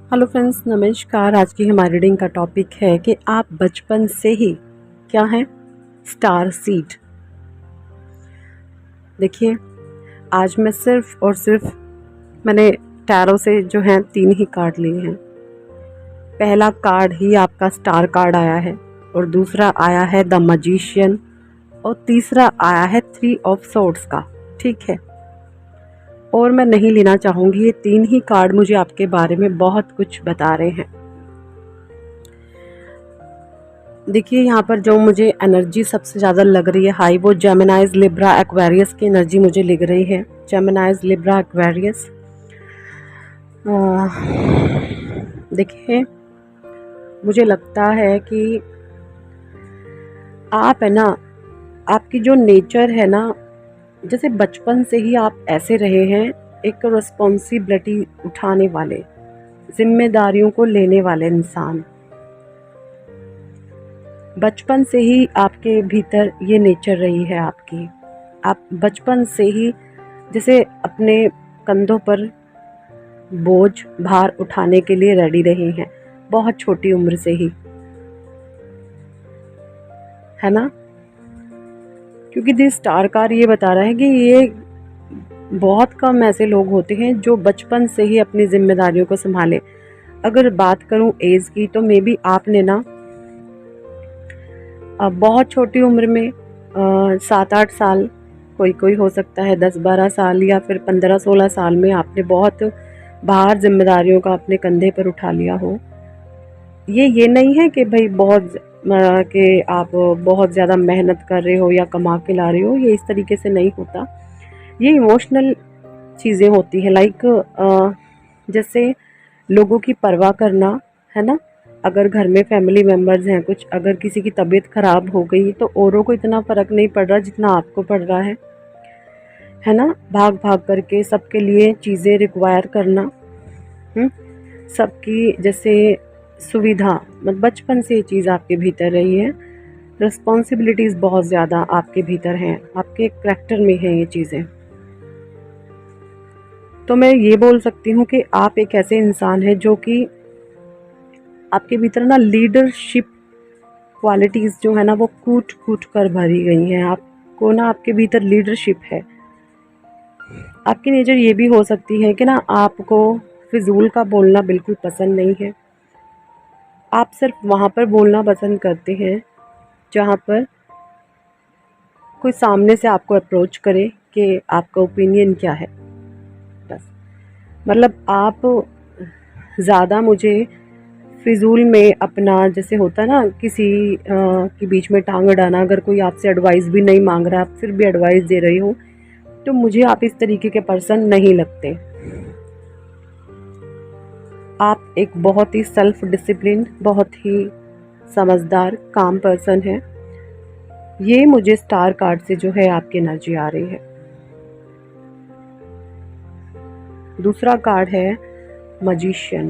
Hello friends, नमस्कार। आज की हमारी रीडिंग का टॉपिक है कि आप बचपन से ही क्या हैं? Star seed. देखिए, आज मैं सिर्फ और सिर्फ मैंने टैरो से जो हैं 3 ही कार्ड लिए हैं। पहला कार्ड ही आपका स्टार कार्ड आया है और दूसरा आया है द मैजिशियन और तीसरा आया है 3 ऑफ सोर्ड्स का। ठीक है, और मैं नहीं लेना चाहूँगी। ये 3 ही कार्ड मुझे आपके बारे में बहुत कुछ बता रहे हैं। देखिए, यहाँ पर जो मुझे एनर्जी सबसे ज़्यादा लग रही है हाई, वो जेमिनाइज लिब्रा एक्वेरियस की एनर्जी मुझे लग रही है। जेमिनाइज लिब्रा एक्वेरियस। देखिए, मुझे लगता है कि आप है ना, आपकी जो नेचर है ना, जैसे बचपन से ही आप ऐसे रहे हैं, एक रिस्पॉन्सिबिलिटी उठाने वाले, जिम्मेदारियों को लेने वाले इंसान। बचपन से ही आपके भीतर ये नेचर रही है आपकी। आप बचपन से ही जैसे अपने कंधों पर बोझ भार उठाने के लिए रेडी रहे हैं, बहुत छोटी उम्र से ही, है ना? क्योंकि दिस स्टार कार ये बता रहा है कि ये बहुत कम ऐसे लोग होते हैं जो बचपन से ही अपनी जिम्मेदारियों को संभाले। अगर बात करूं एज की, तो मे बी आपने ना बहुत छोटी उम्र में 7-8 साल, कोई कोई हो सकता है 10-12 साल या फिर 15-16 साल में आपने बहुत भार जिम्मेदारियों का अपने कंधे पर उठा लिया हो। ये नहीं है कि भाई बहुत कि आप बहुत ज़्यादा मेहनत कर रहे हो या कमा के ला रहे हो, ये इस तरीके से नहीं होता। ये इमोशनल चीज़ें होती हैं, लाइक जैसे लोगों की परवाह करना, है ना? अगर घर में फैमिली मेम्बर्स हैं कुछ, अगर किसी की तबीयत ख़राब हो गई तो औरों को इतना फ़र्क नहीं पड़ रहा जितना आपको पड़ रहा है ना? भाग भाग करके सबके लिए चीज़ें रिक्वायर करना, सबकी जैसे सुविधा, मतलब बचपन से ये चीज़ आपके भीतर रही है। रिस्पॉन्सिबिलिटीज़ बहुत ज़्यादा आपके भीतर हैं, आपके करैक्टर में हैं ये चीज़ें। तो मैं ये बोल सकती हूँ कि आप एक ऐसे इंसान हैं जो कि आपके भीतर ना लीडरशिप क्वालिटीज़ जो है ना, वो कूट कूट कर भरी गई हैं। आपको ना आपके भीतर लीडरशिप है। आपकी नेचर ये भी हो सकती है कि ना आपको फिजूल का बोलना बिल्कुल पसंद नहीं है। आप सिर्फ वहाँ पर बोलना पसंद करते हैं जहाँ पर कोई सामने से आपको अप्रोच करे कि आपका ओपिनियन क्या है। बस, मतलब आप ज़्यादा मुझे फिजूल में अपना, जैसे होता है ना किसी के बीच में टांग अड़ाना, अगर कोई आपसे एडवाइस भी नहीं मांग रहा, आप फिर भी एडवाइस दे रही हो, तो मुझे आप इस तरीके के पर्सन नहीं लगते। आप एक बहुत ही सेल्फ डिसिप्लिन, बहुत ही समझदार, काम पर्सन है। ये मुझे स्टार कार्ड से जो है आपकी एनर्जी आ रही है। दूसरा कार्ड है मैजिशियन।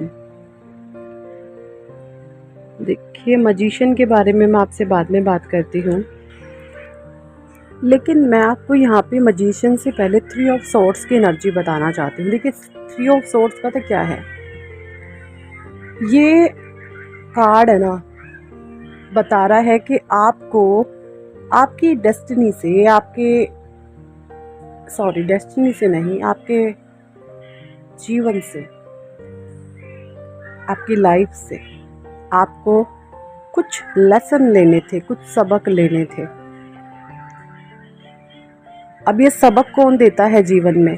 देखिए, मैजिशियन के बारे में मैं आपसे बाद में बात करती हूँ, लेकिन मैं आपको यहाँ पे मैजिशियन से पहले 3 ऑफ सोर्ड्स की एनर्जी बताना चाहती हूँ। देखिए, 3 ऑफ सोर्ड्स पता क्या है? ये कार्ड है ना, बता रहा है कि आपको आपकी डेस्टिनी से, डेस्टिनी से नहीं, आपके जीवन से, आपकी लाइफ से आपको कुछ लेसन लेने थे, कुछ सबक लेने थे। अब ये सबक कौन देता है जीवन में?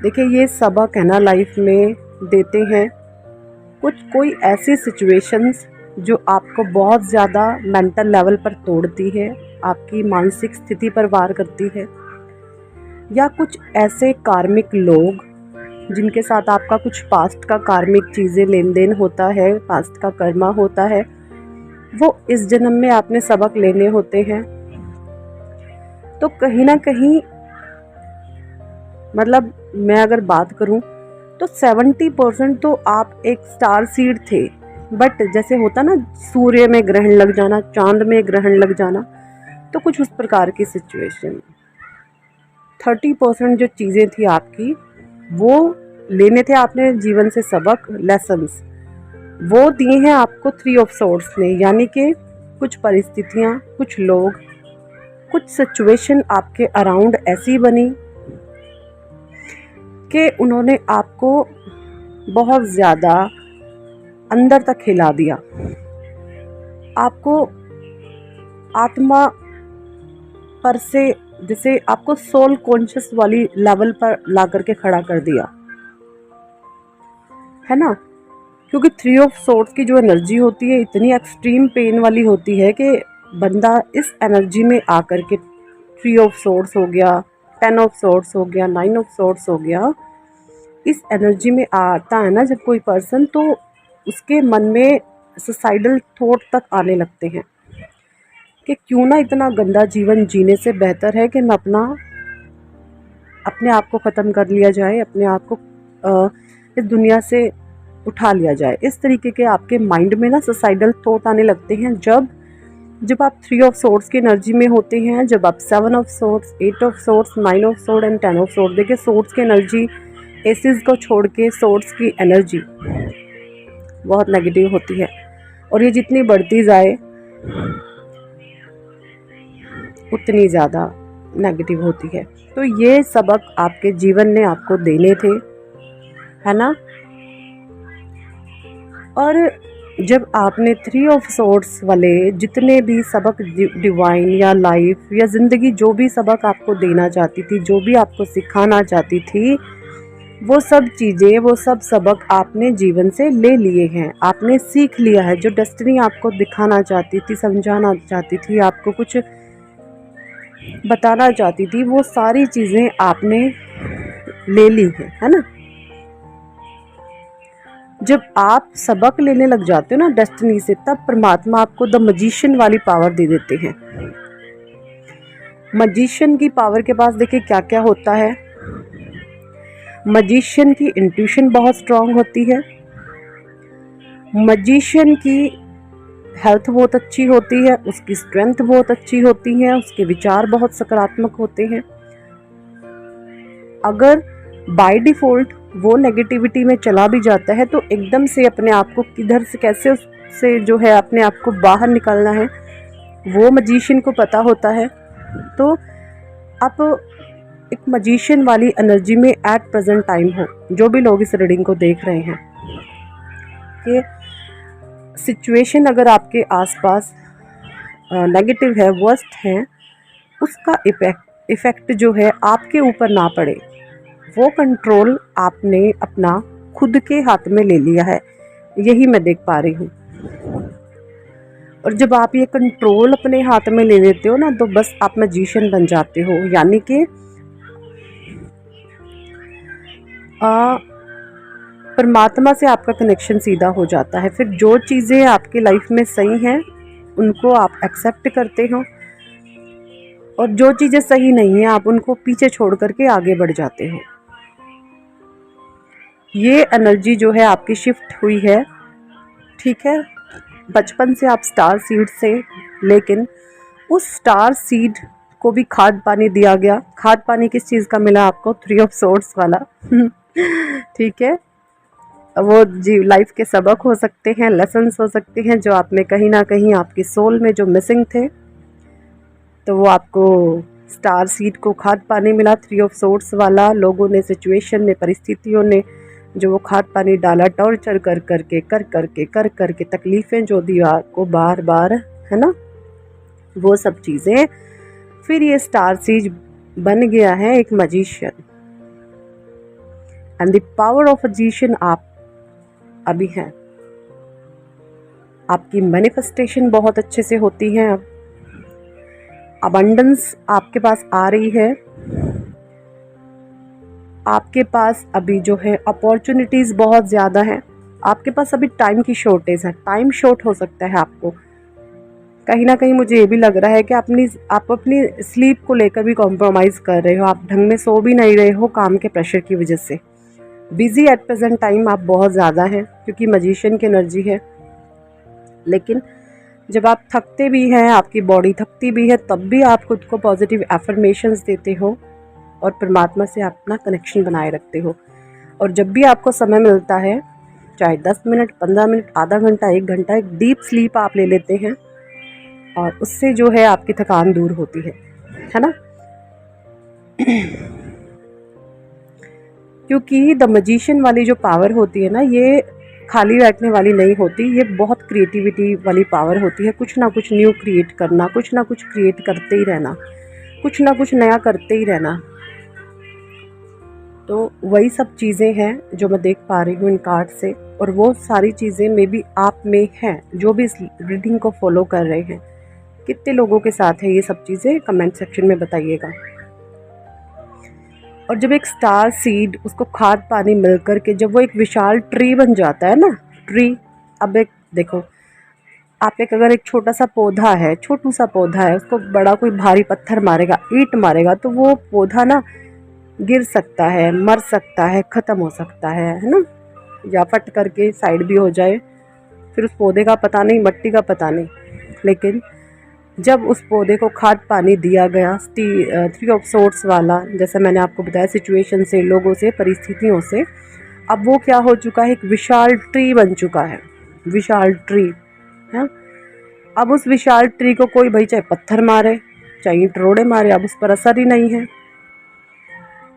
देखिए, ये सबक है ना लाइफ में देते हैं कोई ऐसी सिचुएशंस जो आपको बहुत ज़्यादा मेंटल लेवल पर तोड़ती है, आपकी मानसिक स्थिति पर वार करती है, या कुछ ऐसे कार्मिक लोग जिनके साथ आपका कुछ पास्ट का कार्मिक चीज़ें लेन देन होता है, पास्ट का कर्मा होता है, वो इस जन्म में आपने सबक लेने होते हैं। तो कहीं ना कहीं, मतलब मैं अगर बात करूं तो 70% तो आप एक स्टार सीड थे, बट जैसे होता ना सूर्य में ग्रहण लग जाना, चांद में ग्रहण लग जाना, तो कुछ उस प्रकार की सिचुएशन। 30% जो चीज़ें थी आपकी, वो लेने थे आपने जीवन से सबक, लेसन्स, वो दिए हैं आपको थ्री ऑफ सोर्ड्स ने। यानी कि कुछ परिस्थितियाँ, कुछ लोग, कुछ सिचुएशन आपके अराउंड ऐसी बनी कि उन्होंने आपको बहुत ज़्यादा अंदर तक हिला दिया, आपको आत्मा पर से, जिसे आपको सोल कॉन्शियस वाली लेवल पर ला करके खड़ा कर दिया, है ना। क्योंकि थ्री ऑफ सोर्ड्स की जो एनर्जी होती है इतनी एक्सट्रीम पेन वाली होती है कि बंदा इस एनर्जी में आकर के, थ्री ऑफ सोर्ड्स हो गया, 10 ऑफ सोर्ड्स हो गया, 9 ऑफ सोर्ड्स हो गया, इस एनर्जी में आता है ना जब कोई पर्सन, तो उसके मन में सुसाइडल थॉट तक आने लगते हैं कि क्यों ना इतना गंदा जीवन जीने से बेहतर है कि मैं अपने आप को ख़त्म कर लिया जाए, अपने आप को इस दुनिया से उठा लिया जाए। इस तरीके के आपके माइंड में ना सुसाइडल थॉट आने लगते हैं जब आप थ्री ऑफ सोर्ड्स की एनर्जी में होते हैं, जब आप 7 of swords, 8 of swords, 9 of sword and 10 of sword. देखिए सोर्ड्स की एनर्जी, एसिस को छोड़ के सोर्ड्स की एनर्जी बहुत नेगेटिव होती है, और ये जितनी बढ़ती जाए उतनी ज़्यादा नेगेटिव होती है। तो ये सबक आपके जीवन ने आपको देने थे, है ना। और जब आपने थ्री ऑफ सोर्ड्स वाले जितने भी सबक डिवाइन या लाइफ या ज़िंदगी जो भी सबक आपको देना चाहती थी, जो भी आपको सिखाना चाहती थी, वो सब चीज़ें, वो सब सबक आपने जीवन से ले लिए हैं, आपने सीख लिया है। जो डेस्टिनी आपको दिखाना चाहती थी, समझाना चाहती थी, आपको कुछ बताना चाहती थी, वो सारी चीज़ें आपने ले ली है ना। जब आप सबक लेने लग जाते हो ना डेस्टिनी से, तब परमात्मा आपको द मजिशियन वाली पावर दे देते हैं। मजिशियन की पावर के पास देखिए क्या क्या होता है। मजिशियन की इंट्यूशन बहुत स्ट्रांग होती है, मजिशियन की हेल्थ बहुत अच्छी होती है, उसकी स्ट्रेंथ बहुत अच्छी होती है, उसके विचार बहुत सकारात्मक होते हैं। अगर बाय डिफ़ॉल्ट वो नेगेटिविटी में चला भी जाता है तो एकदम से अपने आप को किधर से कैसे उससे जो है अपने आप को बाहर निकालना है, वो मजिशियन को पता होता है। तो आप एक मजिशियन वाली एनर्जी में एट प्रेजेंट टाइम हो, जो भी लोग इस रीडिंग को देख रहे हैं, कि सिचुएशन अगर आपके आसपास नेगेटिव है, वर्स्ट है, उसका इफ़ेक्ट जो है आपके ऊपर ना पड़े, वो कंट्रोल आपने अपना खुद के हाथ में ले लिया है, यही मैं देख पा रही हूँ। और जब आप ये कंट्रोल अपने हाथ में ले लेते हो ना, तो बस आप मैजिशियन बन जाते हो। यानी कि परमात्मा से आपका कनेक्शन सीधा हो जाता है। फिर जो चीज़ें आपकी लाइफ में सही हैं उनको आप एक्सेप्ट करते हो, और जो चीज़ें सही नहीं हैं आप उनको पीछे छोड़ करके आगे बढ़ जाते हो। ये एनर्जी जो है आपकी शिफ्ट हुई है, ठीक है। बचपन से आप स्टार सीड से, लेकिन उस स्टार सीड को भी खाद पानी दिया गया। खाद पानी किस चीज़ का मिला आपको? थ्री ऑफ सोर्ड्स वाला ठीक है। वो जी लाइफ के सबक हो सकते हैं, लेसन्स हो सकते हैं, जो आप में कहीं ना कहीं आपकी सोल में जो मिसिंग थे, तो वो आपको स्टार सीड को खाद पानी मिला। थ्री ऑफ सोर्ड्स वाला, लोगों ने, सिचुएशन ने, परिस्थितियों ने जो वो खाद पानी डाला, टॉर्चर कर करके तकलीफ़ें जो दी आपको बार बार, है ना, वो सब चीज़ें, फिर ये स्टार सीड बन गया है एक magician. And the power of magician आप अभी हैं। आपकी मैनिफेस्टेशन बहुत अच्छे से होती है, अब अबंडेंस आपके पास आ रही है, आपके पास अभी जो है अपॉर्चुनिटीज़ बहुत ज़्यादा हैं। आपके पास अभी टाइम की शॉर्टेज है, टाइम शॉर्ट हो सकता है आपको। कहीं ना कहीं मुझे ये भी लग रहा है कि आप अपनी स्लीप को लेकर भी कॉम्प्रोमाइज़ कर रहे हो, आप ढंग में सो भी नहीं रहे हो काम के प्रेशर की वजह से। बिज़ी एट प्रेजेंट टाइम आप बहुत ज़्यादा हैं, क्योंकि मजिशियन की एनर्जी है। लेकिन जब आप थकते भी हैं, आपकी बॉडी थकती भी है, तब भी आप खुद को पॉजिटिव एफर्मेशंस देते हो और परमात्मा से अपना कनेक्शन बनाए रखते हो। और जब भी आपको समय मिलता है, चाहे 10 मिनट, 15 मिनट, आधा घंटा, 1 घंटा, एक डीप स्लीप आप ले लेते हैं और उससे जो है आपकी थकान दूर होती है ना। क्योंकि द मैजिशियन वाली जो पावर होती है ना, ये खाली बैठने वाली नहीं होती, ये बहुत क्रिएटिविटी वाली पावर होती है। कुछ ना कुछ न्यू क्रिएट करना, कुछ ना कुछ क्रिएट करते ही रहना, कुछ ना कुछ नया करते ही रहना। तो वही सब चीज़ें हैं जो मैं देख पा रही हूँ इन कार्ड से, और वो सारी चीज़ें मे बी आप में हैं जो भी इस रीडिंग को फॉलो कर रहे हैं। कितने लोगों के साथ है ये सब चीज़ें, कमेंट सेक्शन में बताइएगा। और जब एक स्टार सीड, उसको खाद पानी मिल कर के जब वो एक विशाल ट्री बन जाता है ना, ट्री, अब एक देखो, आप एक अगर एक छोटा सा पौधा है, छोटू सा पौधा है, उसको बड़ा कोई भारी पत्थर मारेगा, ईंट मारेगा, तो वो पौधा ना गिर सकता है, मर सकता है, ख़त्म हो सकता है ना, या फट करके साइड भी हो जाए, फिर उस पौधे का पता नहीं, मट्टी का पता नहीं। लेकिन जब उस पौधे को खाद पानी दिया गया, 3 ऑफ सोर्ड्स वाला, जैसे मैंने आपको बताया, सिचुएशन से, लोगों से, परिस्थितियों से, अब वो क्या हो चुका है, एक विशाल ट्री बन चुका है, विशाल ट्री है। अब उस विशाल ट्री को कोई भाई चाहे पत्थर मारे, चाहे ईंट रोड़े मारे, अब उस पर असर ही नहीं है।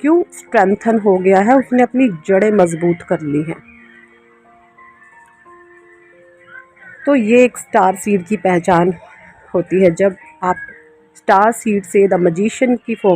क्यों? स्ट्रेंथन हो गया है, उसने अपनी जड़ें मजबूत कर ली हैं। तो ये एक स्टार सीड की पहचान होती है, जब आप स्टार सीड से द मैजिशियन की फॉर्म